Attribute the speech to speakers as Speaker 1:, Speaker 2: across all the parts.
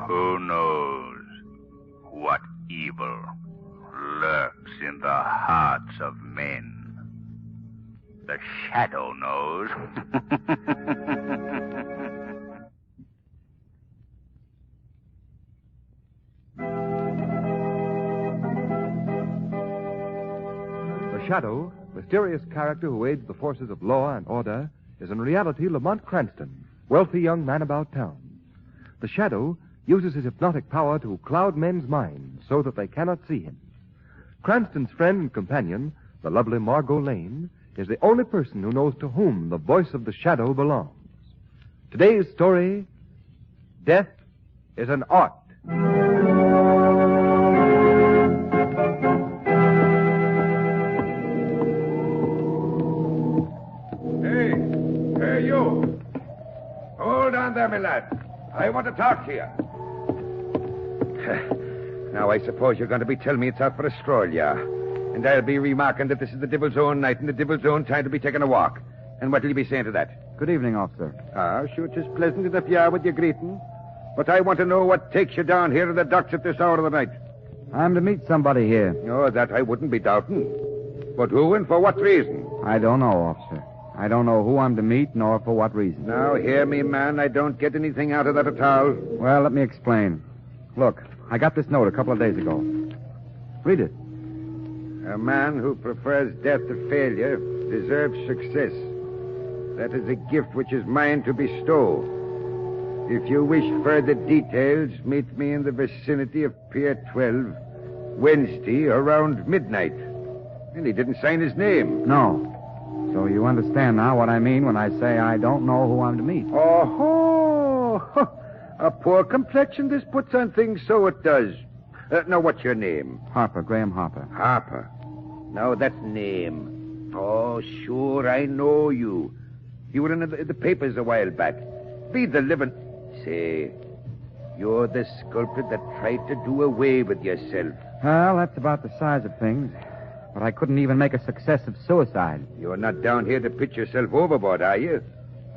Speaker 1: Who knows what evil lurks in the hearts of men? The shadow knows.
Speaker 2: The Shadow, mysterious character who aids the forces of law and order, is in reality Lamont Cranston, wealthy young man about town. The Shadow uses his hypnotic power to cloud men's minds so that they cannot see him. Cranston's friend and companion, the lovely Margo Lane, is the only person who knows to whom the voice of the Shadow belongs. Today's story, Death is an Art.
Speaker 3: Hey, you. Hold on there, my lad. I want to talk to you. Now, I suppose you're going to be telling me it's out for a stroll, yeah? And I'll be remarking that this is the Devil's Own night and the Devil's Own time to be taking a walk. And what will you be saying to that?
Speaker 4: Good evening, officer.
Speaker 3: Sure, it's pleasant enough you are with your greeting. But I want to know what takes you down here to the docks at this hour of the night.
Speaker 4: I'm to meet somebody here.
Speaker 3: Oh, that I wouldn't be doubting. But who and for what reason?
Speaker 4: I don't know, officer. I don't know who I'm to meet, nor for what reason.
Speaker 3: Now, hear me, man. I don't get anything out of that at all.
Speaker 4: Well, let me explain. Look, I got this note a couple of days ago. Read it.
Speaker 3: A man who prefers death to failure deserves success. That is a gift which is mine to bestow. If you wish further details, meet me in the vicinity of Pier 12, Wednesday, around midnight. And he didn't sign his name.
Speaker 4: No. So you understand now what I mean when I say I don't know who I'm to meet.
Speaker 3: Oh, a poor complexion this puts on things, so it does. Now, what's your name?
Speaker 4: Harper, Graham Harper.
Speaker 3: Harper. Now, that's name. Oh, sure, I know you. You were in the papers a while back. Be the living... Say, you're the sculptor that tried to do away with yourself.
Speaker 4: Well, that's about the size of things. But I couldn't even make a success of suicide.
Speaker 3: You're not down here to pitch yourself overboard, are you?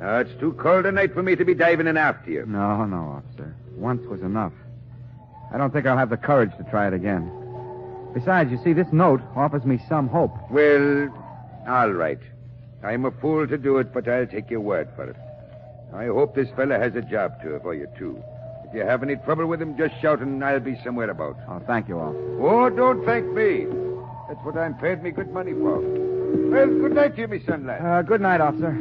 Speaker 3: It's too cold a night for me to be diving in after you.
Speaker 4: No, officer. Once was enough. I don't think I'll have the courage to try it again. Besides, you see, this note offers me some hope.
Speaker 3: Well, all right. I'm a fool to do it, but I'll take your word for it. I hope this fella has a job for you, too. If you have any trouble with him, just shout and I'll be somewhere about.
Speaker 4: Oh, thank you, officer.
Speaker 3: Oh, don't thank me. That's what I'm paid me good money for. Well, good night to you, me son, lad.
Speaker 4: Good night, officer.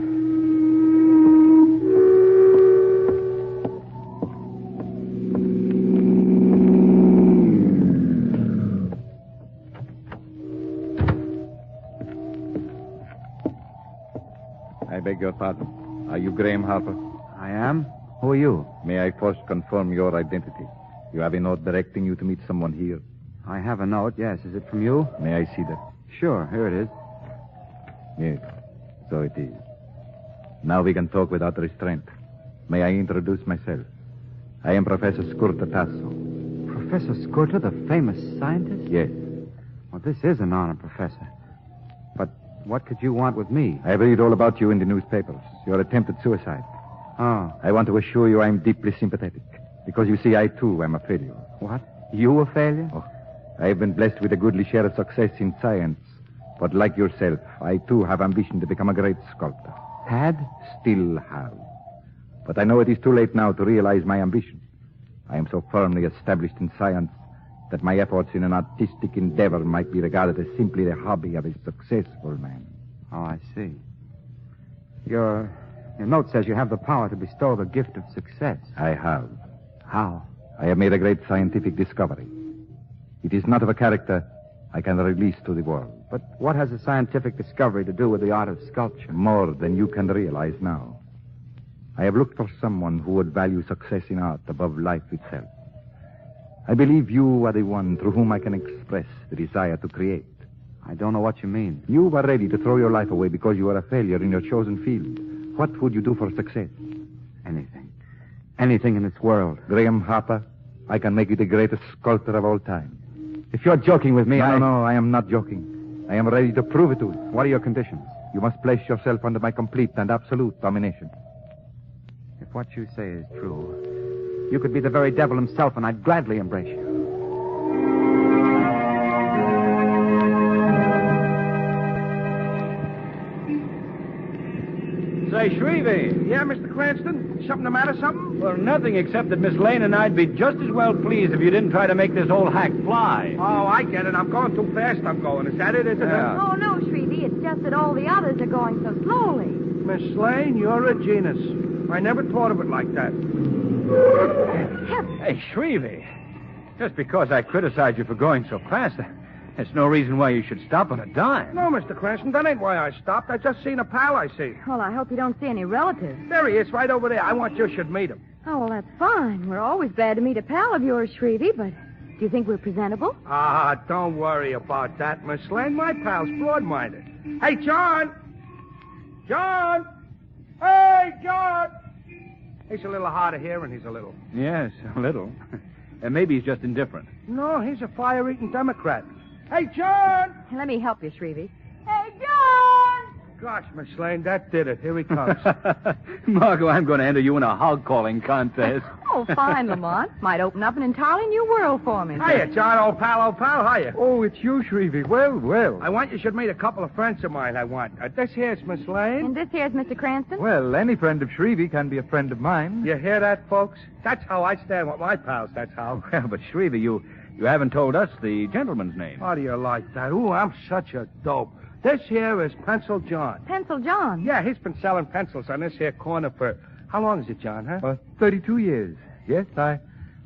Speaker 5: I beg your pardon. Are you Graham Harper?
Speaker 4: I am? Who are you?
Speaker 5: May I first confirm your identity? You have a note directing you to meet someone here.
Speaker 4: I have a note, yes. Is it from you?
Speaker 5: May I see that?
Speaker 4: Sure, here it is.
Speaker 5: Yes, so it is. Now we can talk without restraint. May I introduce myself? I am Professor Skurta Tasso.
Speaker 4: Professor Skurta, the famous scientist?
Speaker 5: Yes.
Speaker 4: Well, this is an honor, Professor. But what could you want with me?
Speaker 5: I read all about you in the newspapers. Your attempted suicide.
Speaker 4: Oh.
Speaker 5: I want to assure you I am deeply sympathetic. Because you see, I too am a failure.
Speaker 4: What? You a failure?
Speaker 5: Oh, I have been blessed with a goodly share of success in science. But like yourself, I too have ambition to become a great sculptor.
Speaker 4: Had?
Speaker 5: Still have. But I know it is too late now to realize my ambition. I am so firmly established in science that my efforts in an artistic endeavor might be regarded as simply the hobby of a successful man.
Speaker 4: Oh, I see. Your note says you have the power to bestow the gift of success.
Speaker 5: I have.
Speaker 4: How?
Speaker 5: I have made a great scientific discovery. It is not of a character I can release to the world.
Speaker 4: But what has a scientific discovery to do with the art of sculpture?
Speaker 5: More than you can realize now. I have looked for someone who would value success in art above life itself. I believe you are the one through whom I can express the desire to create.
Speaker 4: I don't know what you mean.
Speaker 5: You were ready to throw your life away because you were a failure in your chosen field. What would you do for success?
Speaker 4: Anything. Anything in this world.
Speaker 5: Graham Harper, I can make you the greatest sculptor of all time.
Speaker 4: If you're joking with me,
Speaker 5: No, I am not joking. I am ready to prove it to you.
Speaker 4: What are your conditions?
Speaker 5: You must place yourself under my complete and absolute domination.
Speaker 4: If what you say is true, You could be the very devil himself, and I'd gladly embrace you.
Speaker 6: Say, Shrevey.
Speaker 7: Yeah, Mr. Cranston? Something the matter, something?
Speaker 6: Well, nothing except that Miss Lane and I'd be just as well pleased if you didn't try to make this old hack fly.
Speaker 7: Oh, I get it. I'm going too fast, I'm going. Is that it, isn't it?
Speaker 8: Oh, no, Shrevey. It's just that all the others are going so slowly.
Speaker 7: Miss Lane, you're a genius. I never thought of it like that.
Speaker 6: Hey, Shrevey. Just because I criticize you for going so fast, there's no reason why you should stop on a dime.
Speaker 7: No, Mr. Cranston, that ain't why I stopped. I just seen a pal I see.
Speaker 8: Well, I hope you don't see any relatives.
Speaker 7: There he is, right over there. I want you should meet him.
Speaker 8: Oh, well, that's fine. We're always glad to meet a pal of yours, Shrevey, but do you think we're presentable?
Speaker 7: Ah, don't worry about that, Miss Lane. My pal's broad-minded. Hey, John! John! Hey, John! He's a little hard of hearing, he's a little.
Speaker 6: Yes, a little. And maybe he's just indifferent.
Speaker 7: No, he's a fire-eating Democrat. Hey, John!
Speaker 8: Let me help you, Shrevey. Hey, John!
Speaker 7: Gosh, Miss Lane, that did it. Here he comes.
Speaker 6: Margo, I'm going to enter you in a hog-calling contest.
Speaker 8: Oh, fine, Lamont. Might open up an entirely new world for me.
Speaker 7: Hiya, John, old pal, hiya.
Speaker 2: Oh, it's you, Shrevey. Well.
Speaker 7: I want you should meet a couple of friends of mine, I want. This here's Miss Lane.
Speaker 8: And this here's Mr. Cranston.
Speaker 2: Well, any friend of Shrevey can be a friend of mine.
Speaker 7: You hear that, folks? That's how I stand with my pals, that's how.
Speaker 6: Well, but Shrevey, you haven't told us the gentleman's name.
Speaker 7: How do you like that? Ooh, I'm such a dope. This here is Pencil John.
Speaker 8: Pencil John?
Speaker 7: Yeah, he's been selling pencils on this here corner for... How long is it, John, huh?
Speaker 2: 32 years. Yes,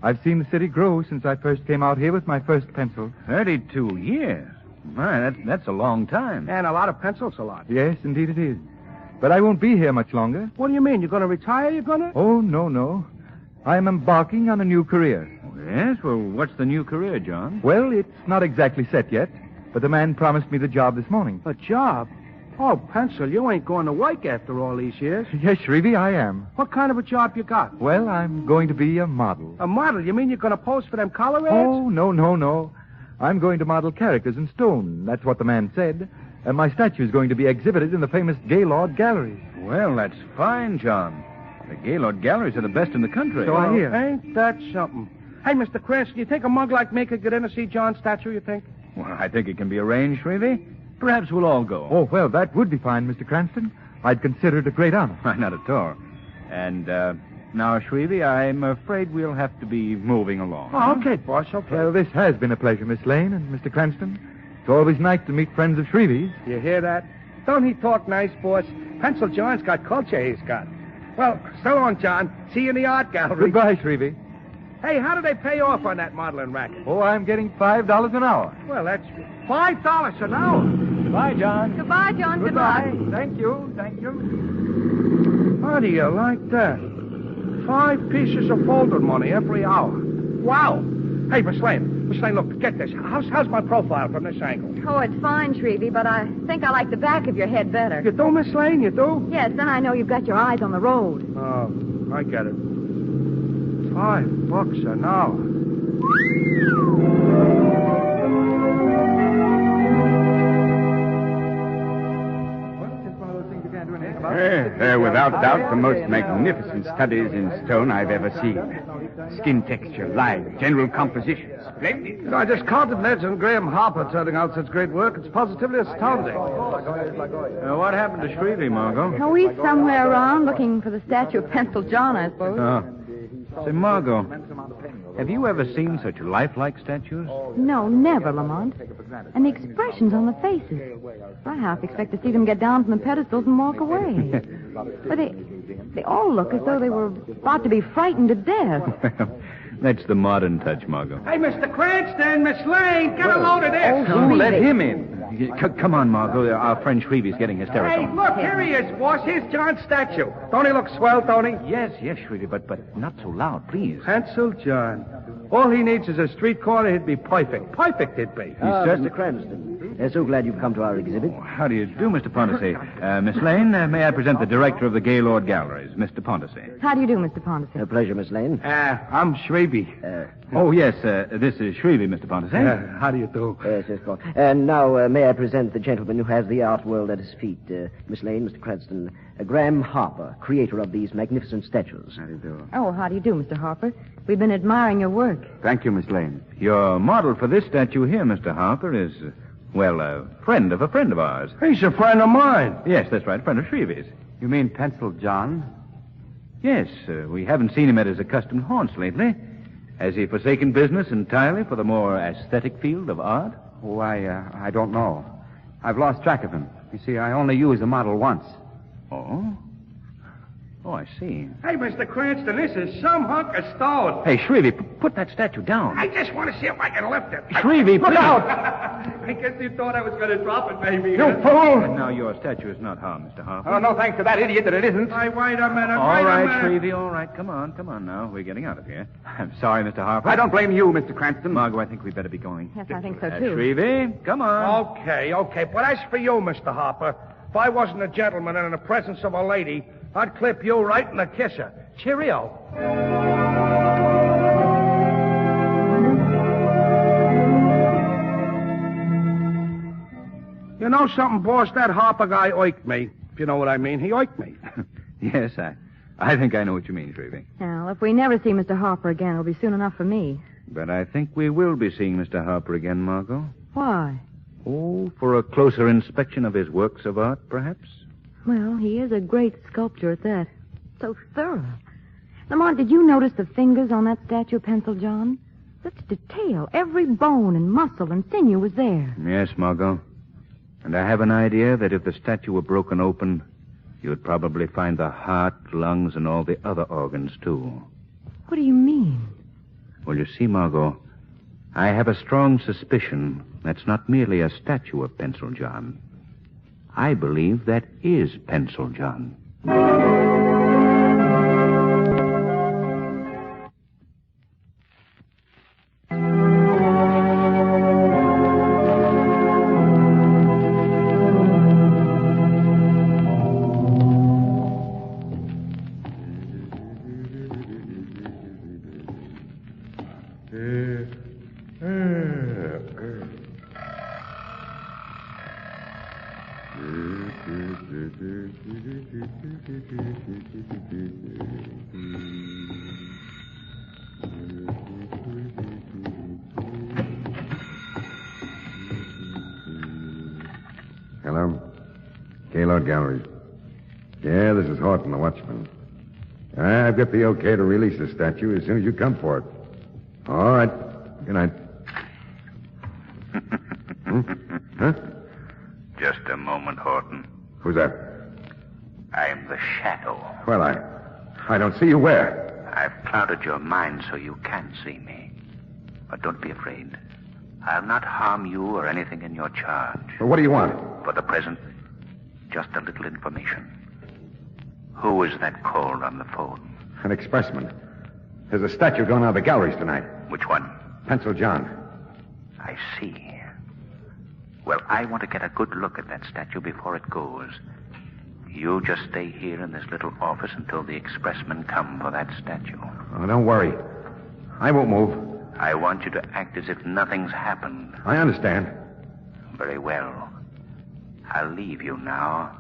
Speaker 2: I've seen the city grow since I first came out here with my first pencil.
Speaker 6: 32 years? My, that's a long time.
Speaker 7: And a lot of pencils, a lot.
Speaker 2: Yes, indeed it is. But I won't be here much longer.
Speaker 7: What do you mean? You're going to retire, you're going to?
Speaker 2: Oh, no. I'm embarking on a new career.
Speaker 6: Yes? Well, what's the new career, John?
Speaker 2: Well, it's not exactly set yet, but the man promised me the job this morning.
Speaker 7: A job? Oh, Pencil, you ain't going to work after all these years.
Speaker 2: Yes, Shrevey, I am.
Speaker 7: What kind of a job you got?
Speaker 2: Well, I'm going to be a model.
Speaker 7: A model? You mean you're going to pose for them color ads?
Speaker 2: Oh, no. I'm going to model characters in stone. That's what the man said. And my statue is going to be exhibited in the famous Gaylord Gallery.
Speaker 6: Well, that's fine, John. The Gaylord Galleries are the best in the country.
Speaker 2: So I hear.
Speaker 7: Ain't that something? Hey, Mr. Cranston, you think a mug like me could get in to see John's statue, you think?
Speaker 6: Well, I think it can be arranged, Shrevey. Perhaps we'll all go.
Speaker 2: Oh, well, that would be fine, Mr. Cranston. I'd consider it a great honor.
Speaker 6: Not at all. And, now, Shrevey, I'm afraid we'll have to be moving along.
Speaker 7: Oh, okay, boss, okay.
Speaker 2: Well, this has been a pleasure, Miss Lane and Mr. Cranston. It's always nice to meet friends of Shrevey's.
Speaker 7: You hear that? Don't he talk nice, boss? Pencil John's got culture, he's got. Well, so long, John. See you in the art gallery.
Speaker 2: Goodbye, Shrevey.
Speaker 7: Hey, how do they pay off on that modeling racket?
Speaker 2: Oh, I'm getting $5 an hour.
Speaker 7: Well, that's $5 an hour.
Speaker 6: Goodbye, John.
Speaker 8: Goodbye, John.
Speaker 2: Goodbye.
Speaker 8: Good luck.
Speaker 2: Thank you.
Speaker 7: How do you like that? 5 pieces of folded money every hour. Wow. Hey, Miss Lane, look, get this. How's my profile from this angle?
Speaker 8: Oh, it's fine, Shrevey, but I think I like the back of your head better.
Speaker 7: You do, Miss Lane, you do?
Speaker 8: Yes, then I know you've got your eyes on the road.
Speaker 7: Oh, I get it. $5 an hour.
Speaker 3: They're without doubt the most magnificent studies in stone I've ever seen. Skin texture, line, general composition. Splendid.
Speaker 7: I just counted Ned's and Graham Harper turning out such great work. It's positively astounding.
Speaker 6: What happened to Shrevey, Margo?
Speaker 8: Oh, he's somewhere around looking for the statue of Pencil John, I suppose.
Speaker 6: Say, Margo, have you ever seen such lifelike statues?
Speaker 8: No, never, Lamont. And the expressions on the faces. I half expect to see them get down from the pedestals and walk away. But they all look as though they were about to be frightened to death.
Speaker 6: That's the modern touch, Margo.
Speaker 7: Hey, Mr. Cranston, Miss Lane, get a load of this.
Speaker 6: Oh, let him in. Come on, Margo. Our friend Shrevey's getting hysterical.
Speaker 7: Hey, look, here he is, boss. Here's John's statue. Don't he look swell, don't he?
Speaker 6: Yes, Shrevey, but not so loud, please.
Speaker 7: Pencil John. All he needs is a street corner. He'd be perfect. Perfect, he'd be.
Speaker 9: Mr. Cranston. So glad you've come to our exhibit.
Speaker 6: How do you do, Mr. Pontisey? Miss Lane, may I present the director of the Gaylord Galleries, Mr. Pontisey.
Speaker 8: How do you do, Mr. Pontisey?
Speaker 9: A pleasure, Miss Lane.
Speaker 7: I'm Shrevey.
Speaker 6: Oh, yes, this is Shrevey, Mr. Pontisey.
Speaker 7: How do you do?
Speaker 9: Yes, of course. And now, may I present the gentleman who has the art world at his feet. Miss Lane, Mr. Cranston, Graham Harper, creator of these magnificent statues.
Speaker 4: How do you do?
Speaker 8: Oh, how do you do, Mr. Harper? We've been admiring your work.
Speaker 4: Thank you, Miss Lane.
Speaker 6: Your model for this statue here, Mr. Harper, is, well, a friend of ours.
Speaker 7: He's a friend of mine.
Speaker 6: Yes, that's right, a friend of Shrevey's.
Speaker 4: You mean Pencil John?
Speaker 6: Yes, we haven't seen him at his accustomed haunts lately. Has he forsaken business entirely for the more aesthetic field of art?
Speaker 4: Oh, I don't know. I've lost track of him. You see, I only used the model once.
Speaker 6: Oh? Oh, I see.
Speaker 7: Hey, Mr. Cranston, this is some hunk of stone.
Speaker 6: Hey, Shrevey, put that statue down.
Speaker 7: I just want to see if I can lift it.
Speaker 6: Shrevey,
Speaker 7: Look
Speaker 6: please.
Speaker 7: out! I guess you thought I was going to drop it, maybe.
Speaker 4: You fool!
Speaker 6: Now, your statue is not harmed, Mr. Harper.
Speaker 4: Oh, no thanks to that idiot that it isn't.
Speaker 7: Hey, wait a minute.
Speaker 6: All
Speaker 7: wait a
Speaker 6: right,
Speaker 7: minute.
Speaker 6: Shrevey, all right. Come on now. We're getting out of here. I'm sorry, Mr. Harper.
Speaker 4: I don't blame you, Mr. Cranston.
Speaker 6: Margo, I think we'd better be going.
Speaker 8: Yes, I think so, too.
Speaker 6: Shrevey, come on.
Speaker 7: Okay. But as for you, Mr. Harper, if I wasn't a gentleman and in the presence of a lady, I'd clip you right in the kisser. Cheerio. You know something, boss? That Harper guy oiked me. If you know what I mean. He oiked me.
Speaker 6: Yes, I think I know what you mean, Shrevey.
Speaker 8: Well, if we never see Mr. Harper again, it'll be soon enough for me.
Speaker 6: But I think we will be seeing Mr. Harper again, Margo.
Speaker 8: Why?
Speaker 6: Oh, for a closer inspection of his works of art, perhaps?
Speaker 8: Well, he is a great sculptor at that. So thorough. Lamont, did you notice the fingers on that statue of Pencil John? Such detail. Every bone and muscle and sinew was there.
Speaker 6: Yes, Margo. And I have an idea that if the statue were broken open, you'd probably find the heart, lungs, and all the other organs, too.
Speaker 8: What do you mean?
Speaker 6: Well, you see, Margo, I have a strong suspicion that's not merely a statue of Pencil John. I believe that is Pencil John.
Speaker 3: Hello? Gaylord Galleries. Yeah, this is Horton, the watchman. I've got the okay to release the statue as soon as you come for it. All right. Good night. Huh?
Speaker 1: Just a moment, Horton.
Speaker 3: Who's that?
Speaker 1: I'm the Shadow.
Speaker 3: Well, I don't see you where.
Speaker 1: I've clouded your mind so you can't see me. But don't be afraid. I'll not harm you or anything in your charge.
Speaker 3: Well, what do you want?
Speaker 1: For the present, just a little information. Who is that called on the phone?
Speaker 3: An expressman. There's a statue going out of the galleries tonight.
Speaker 1: Which one?
Speaker 3: Pencil John.
Speaker 1: I see. Well, I want to get a good look at that statue before it goes. You just stay here in this little office until the expressmen come for that statue.
Speaker 3: Oh, don't worry. I won't move.
Speaker 1: I want you to act as if nothing's happened.
Speaker 3: I understand.
Speaker 1: Very well. I'll leave you now.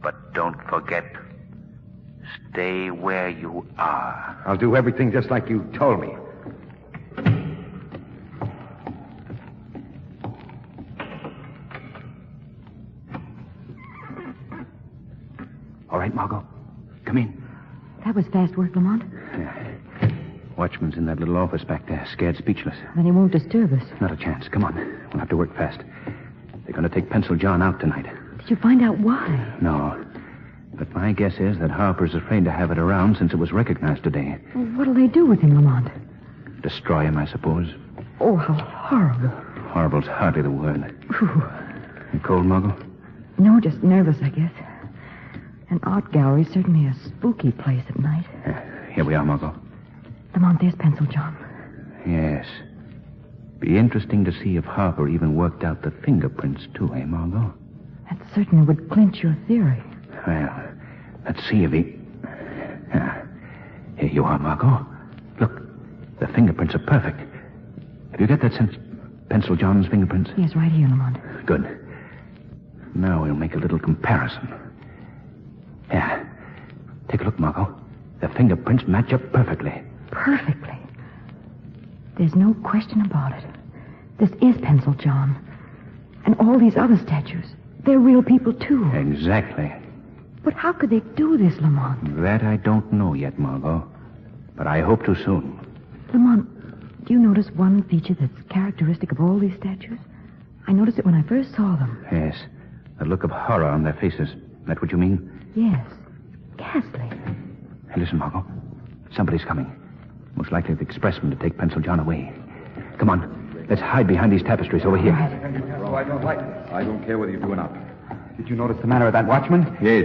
Speaker 1: But don't forget, stay where you are.
Speaker 3: I'll do everything just like you told me.
Speaker 6: All right, Margo. Come in.
Speaker 8: That was fast work, Lamont.
Speaker 6: Yeah. Watchman's in that little office back there, scared speechless.
Speaker 8: Then he won't disturb us.
Speaker 6: Not a chance. Come on. We'll have to work fast. They're going to take Pencil John out tonight.
Speaker 8: Did you find out why?
Speaker 6: No. But my guess is that Harper's afraid to have it around since it was recognized today.
Speaker 8: Well, what'll they do with him, Lamont?
Speaker 6: Destroy him, I suppose.
Speaker 8: Oh, how horrible.
Speaker 6: Horrible's hardly the word.
Speaker 8: Whew.
Speaker 6: You cold, Margo?
Speaker 8: No, just nervous, I guess. An art gallery's certainly a spooky place at night.
Speaker 6: Here we are, Margo.
Speaker 8: Lamont, there's Pencil John.
Speaker 6: Yes. Be interesting to see if Harper even worked out the fingerprints, too, eh, Margo?
Speaker 8: That certainly would clinch your theory.
Speaker 6: Well, let's see if he... Here you are, Margo. Look, the fingerprints are perfect. Have you got that sense... Pencil John's fingerprints?
Speaker 8: Yes, right here, Lamont.
Speaker 6: Good. Now we'll make a little comparison. Yeah. Take a look, Margo. The fingerprints match up perfectly.
Speaker 8: Perfectly. There's no question about it. This is Pencil John. And all these other statues, they're real people, too.
Speaker 6: Exactly.
Speaker 8: But how could they do this, Lamont?
Speaker 6: That I don't know yet, Margo. But I hope to soon.
Speaker 8: Lamont, do you notice one feature that's characteristic of all these statues? I noticed it when I first saw them.
Speaker 6: Yes. The look of horror on their faces. That what you mean?
Speaker 8: Yes. Ghastly.
Speaker 6: Hey, listen, Margo. Somebody's coming. Most likely the expressman to take Pencil John away. Come on. Let's hide behind these tapestries over here.
Speaker 5: I don't like this. I don't care whether you do or not.
Speaker 4: Did you notice the manner of that watchman?
Speaker 5: Yes,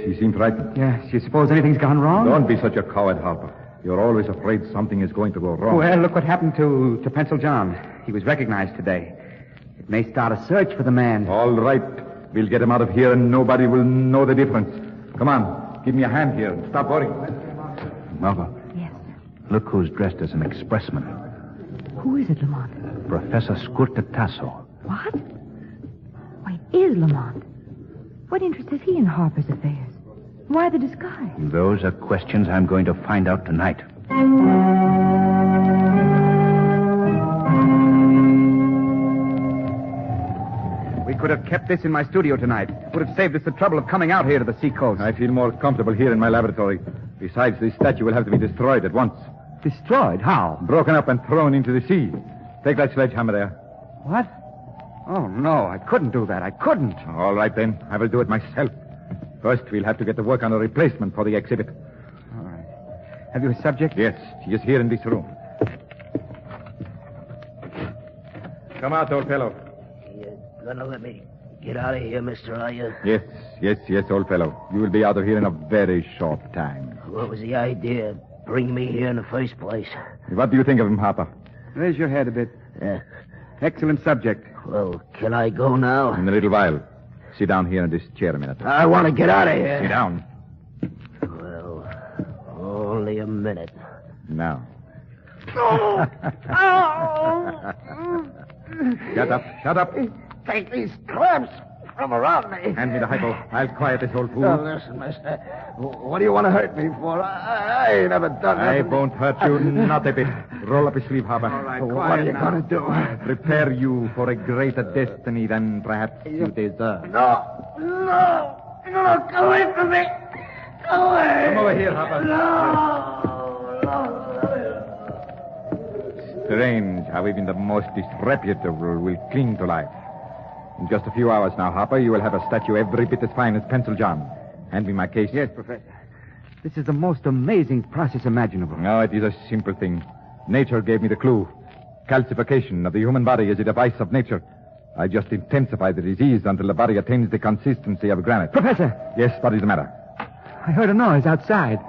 Speaker 5: he seemed frightened.
Speaker 4: Yes. You suppose anything's gone wrong?
Speaker 5: Don't be such a coward, Harper. You're always afraid something is going to go wrong.
Speaker 4: Well, look what happened to Pencil John. He was recognized today. It may start a search for the man.
Speaker 5: All right. We'll get him out of here and nobody will know the difference. Come on. Give me a hand here and stop worrying.
Speaker 6: Margo.
Speaker 8: Yes.
Speaker 6: Look who's dressed as an expressman.
Speaker 8: Who is it, Lamont?
Speaker 6: Professor Scurtatasso.
Speaker 8: What? Why, it is Lamont. What interest has he in Harper's affairs? Why the disguise?
Speaker 6: Those are questions I'm going to find out tonight.
Speaker 4: We could have kept this in my studio tonight. Would have saved us the trouble of coming out here to the seacoast.
Speaker 5: I feel more comfortable here in my laboratory. Besides, this statue will have to be destroyed at once.
Speaker 4: Destroyed? How?
Speaker 5: Broken up and thrown into the sea. Take that sledgehammer there.
Speaker 4: What? Oh, no, I couldn't do that. I couldn't.
Speaker 5: All right, then. I will do it myself. First, we'll have to get to work on a replacement for the exhibit.
Speaker 4: All right. Have you a subject?
Speaker 5: Yes, he is here in this room. Come out, old fellow.
Speaker 9: You gonna let me get out of here, mister, are you?
Speaker 5: Yes, old fellow. You will be out of here in a very short time.
Speaker 9: What was the idea of bringing me here in the first place?
Speaker 5: What do you think of him, Harper?
Speaker 4: Raise your head a bit. Excellent subject.
Speaker 9: Well, can I go now?
Speaker 5: In a little while. Sit down here in this chair a minute.
Speaker 9: I want to get out of here.
Speaker 5: Sit down.
Speaker 9: Well, only a minute.
Speaker 5: Now.
Speaker 9: Oh!
Speaker 5: Shut up.
Speaker 9: Take these clamps from around me.
Speaker 5: Hand me the hypo. I'll quiet this old fool.
Speaker 9: Oh, listen, mister. What do you want to hurt me for? I ain't never done nothing.
Speaker 5: I won't hurt you, not a bit. Roll up your sleeve, Harper.
Speaker 9: All right, what are you going to do?
Speaker 5: Prepare you for a greater destiny than perhaps you deserve.
Speaker 9: No, go away from me. Go away.
Speaker 5: Come over here, Harper.
Speaker 9: No.
Speaker 5: Strange how even the most disreputable will cling to life. In just a few hours now, Harper, you will have a statue every bit as fine as Pencil John. Hand me my case.
Speaker 4: Yes, Professor. This is the most amazing process imaginable.
Speaker 5: No, it is a simple thing. Nature gave me the clue. Calcification of the human body is a device of nature. I just intensify the disease until the body attains the consistency of granite.
Speaker 4: Professor!
Speaker 5: Yes, what is the matter?
Speaker 4: I heard a noise outside.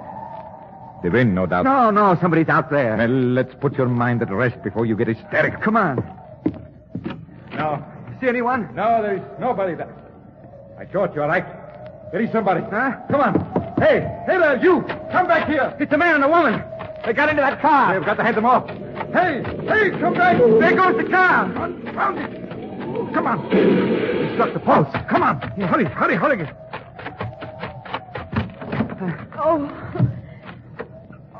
Speaker 5: The wind, no doubt.
Speaker 4: No, somebody's out there.
Speaker 5: Well, let's put your mind at rest before you get hysterical.
Speaker 4: Come on.
Speaker 5: No.
Speaker 4: See anyone?
Speaker 5: No, there is nobody there. I thought you were right. There is somebody.
Speaker 4: Huh?
Speaker 5: Come on. Hey there, you! Come back here!
Speaker 4: It's a man and a woman. They got into that car.
Speaker 5: We've got to head them off. Hey, come back!
Speaker 4: There goes the car.
Speaker 5: Found it! Come on. He struck the post. Come on. Hurry.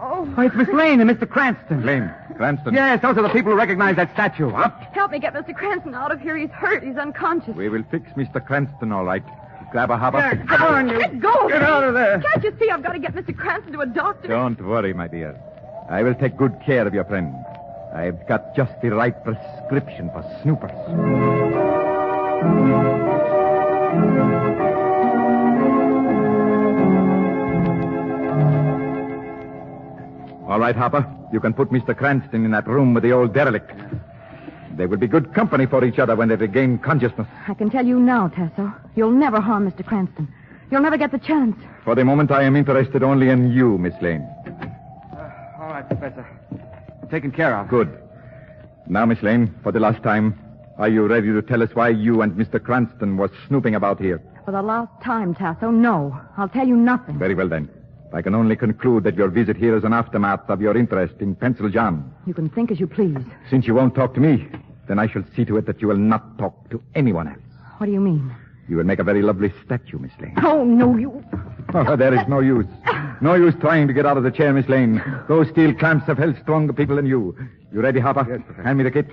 Speaker 4: Oh, it's Miss Lane and Mr. Cranston.
Speaker 5: Lane, Cranston.
Speaker 4: Yes, those are the people who recognize that statue.
Speaker 5: What?
Speaker 8: Help me get Mr. Cranston out of here. He's hurt. He's unconscious.
Speaker 5: We will fix Mr. Cranston, all right. Grab a Harper.
Speaker 4: Yeah, come on, you.
Speaker 8: Let go.
Speaker 4: Get out of there.
Speaker 8: Can't you see I've got to get Mr. Cranston to a doctor?
Speaker 5: Don't worry, my dear. I will take good care of your friend. I've got just the right prescription for snoopers. All right, Harper. You can put Mr. Cranston in that room with the old derelict. They will be good company for each other when they regain consciousness.
Speaker 8: I can tell you now, Tasso. You'll never harm Mr. Cranston. You'll never get the chance.
Speaker 5: For the moment, I am interested only in you, Miss Lane.
Speaker 4: All right, Professor. Taken care of.
Speaker 5: Good. Now, Miss Lane, for the last time, are you ready to tell us why you and Mr. Cranston were snooping about here?
Speaker 8: For the last time, Tasso, no. I'll tell you nothing.
Speaker 5: Very well, then. I can only conclude that your visit here is an aftermath of your interest in Pencil John.
Speaker 8: You can think as you please.
Speaker 5: Since you won't talk to me, then I shall see to it that you will not talk to anyone else.
Speaker 8: What do you mean?
Speaker 5: You will make a very lovely statue, Miss Lane.
Speaker 8: Oh, no, you...
Speaker 5: Oh, there is no use. No use trying to get out of the chair, Miss Lane. Those steel clamps have held stronger people than you. You ready, Harper?
Speaker 3: Yes, Professor.
Speaker 5: Hand me the kit.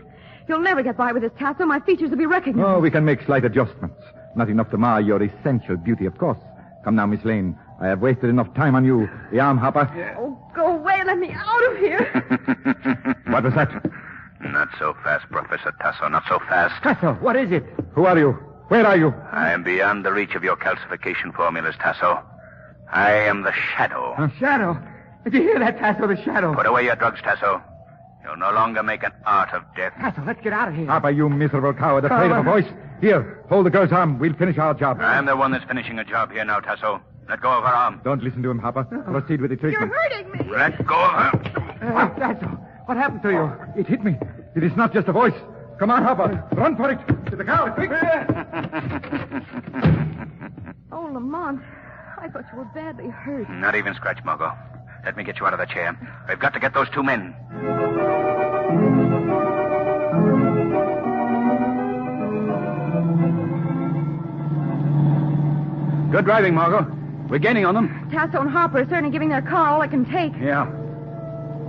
Speaker 8: You'll never get by with this, Tasso. My features will be recognized.
Speaker 5: Oh, we can make slight adjustments. Not enough to mar your essential beauty, of course. Come now, Miss Lane. I have wasted enough time on you. The arm, Harper.
Speaker 8: Oh, go away. Let me out of here.
Speaker 5: What was that?
Speaker 1: Not so fast, Professor Tasso. Not so fast.
Speaker 4: Tasso, what is it?
Speaker 5: Who are you? Where are you?
Speaker 1: I am beyond the reach of your calcification formulas, Tasso. I am the Shadow.
Speaker 4: A shadow. Did you hear that, Tasso? The shadow.
Speaker 1: Put away your drugs, Tasso. You'll no longer make an art of death.
Speaker 4: Tasso, let's get out of here.
Speaker 5: Harper, you miserable coward, afraid of a voice. Here, hold the girl's arm. We'll finish our job.
Speaker 1: I'm the one that's finishing a job here now, Tasso. Let go of her arm.
Speaker 5: Don't listen to him, Harper. Proceed with the treatment.
Speaker 8: You're hurting me.
Speaker 1: Let go of her.
Speaker 5: Tasso, what happened to you? It hit me. It is not just a voice. Come on, Harper. Run for it. To the car, quick.
Speaker 8: Oh, Lamont, I thought you were badly hurt.
Speaker 1: Not even scratch, Margo. Let me get you out of the chair. We've got to get those two men.
Speaker 4: Good driving, Margo. We're gaining on them.
Speaker 8: Tasso and Harper are certainly giving their car all it can take.
Speaker 4: Yeah.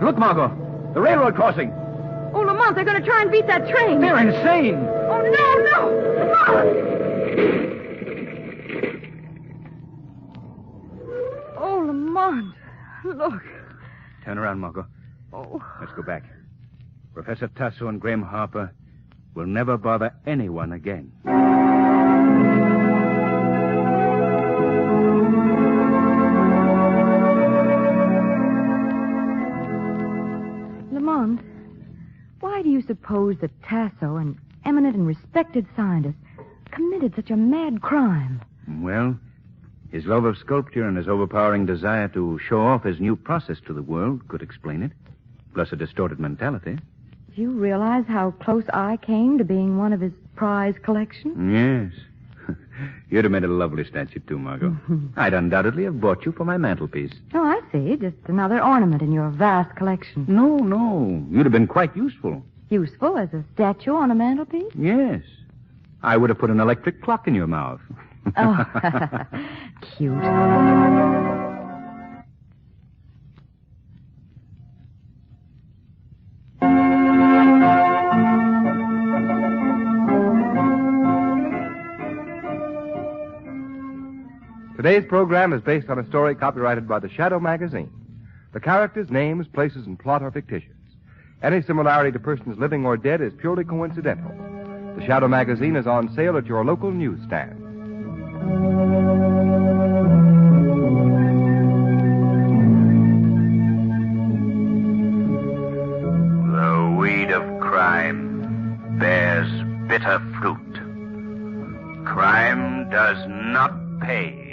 Speaker 4: Look, Margo. The railroad crossing.
Speaker 8: Oh, Lamont, they're going to try and beat that train.
Speaker 4: They're insane.
Speaker 8: Oh, no. Oh, Lamont. Look.
Speaker 6: Turn around, Margo.
Speaker 8: Oh.
Speaker 6: Let's go back. Professor Tasso and Graham Harper will never bother anyone again.
Speaker 8: Lamont, why do you suppose that Tasso, an eminent and respected scientist, committed such a mad crime?
Speaker 6: Well, his love of sculpture and his overpowering desire to show off his new process to the world could explain it, plus a distorted mentality.
Speaker 8: Do you realize how close I came to being one of his prize collection?
Speaker 6: Yes. You'd have made a lovely statue, too, Margo. I'd undoubtedly have bought you for my mantelpiece.
Speaker 8: Oh, I see. Just another ornament in your vast collection.
Speaker 6: No. You'd have been quite useful.
Speaker 8: Useful as a statue on a mantelpiece?
Speaker 6: Yes. I would have put an electric clock in your mouth.
Speaker 8: Oh, cute.
Speaker 2: Today's program is based on a story copyrighted by the Shadow magazine. The characters, names, places, and plot are fictitious. Any similarity to persons living or dead is purely coincidental. The Shadow magazine is on sale at your local newsstand.
Speaker 1: The weed of crime bears bitter fruit. Crime does not pay.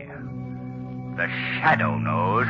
Speaker 1: The Shadow knows.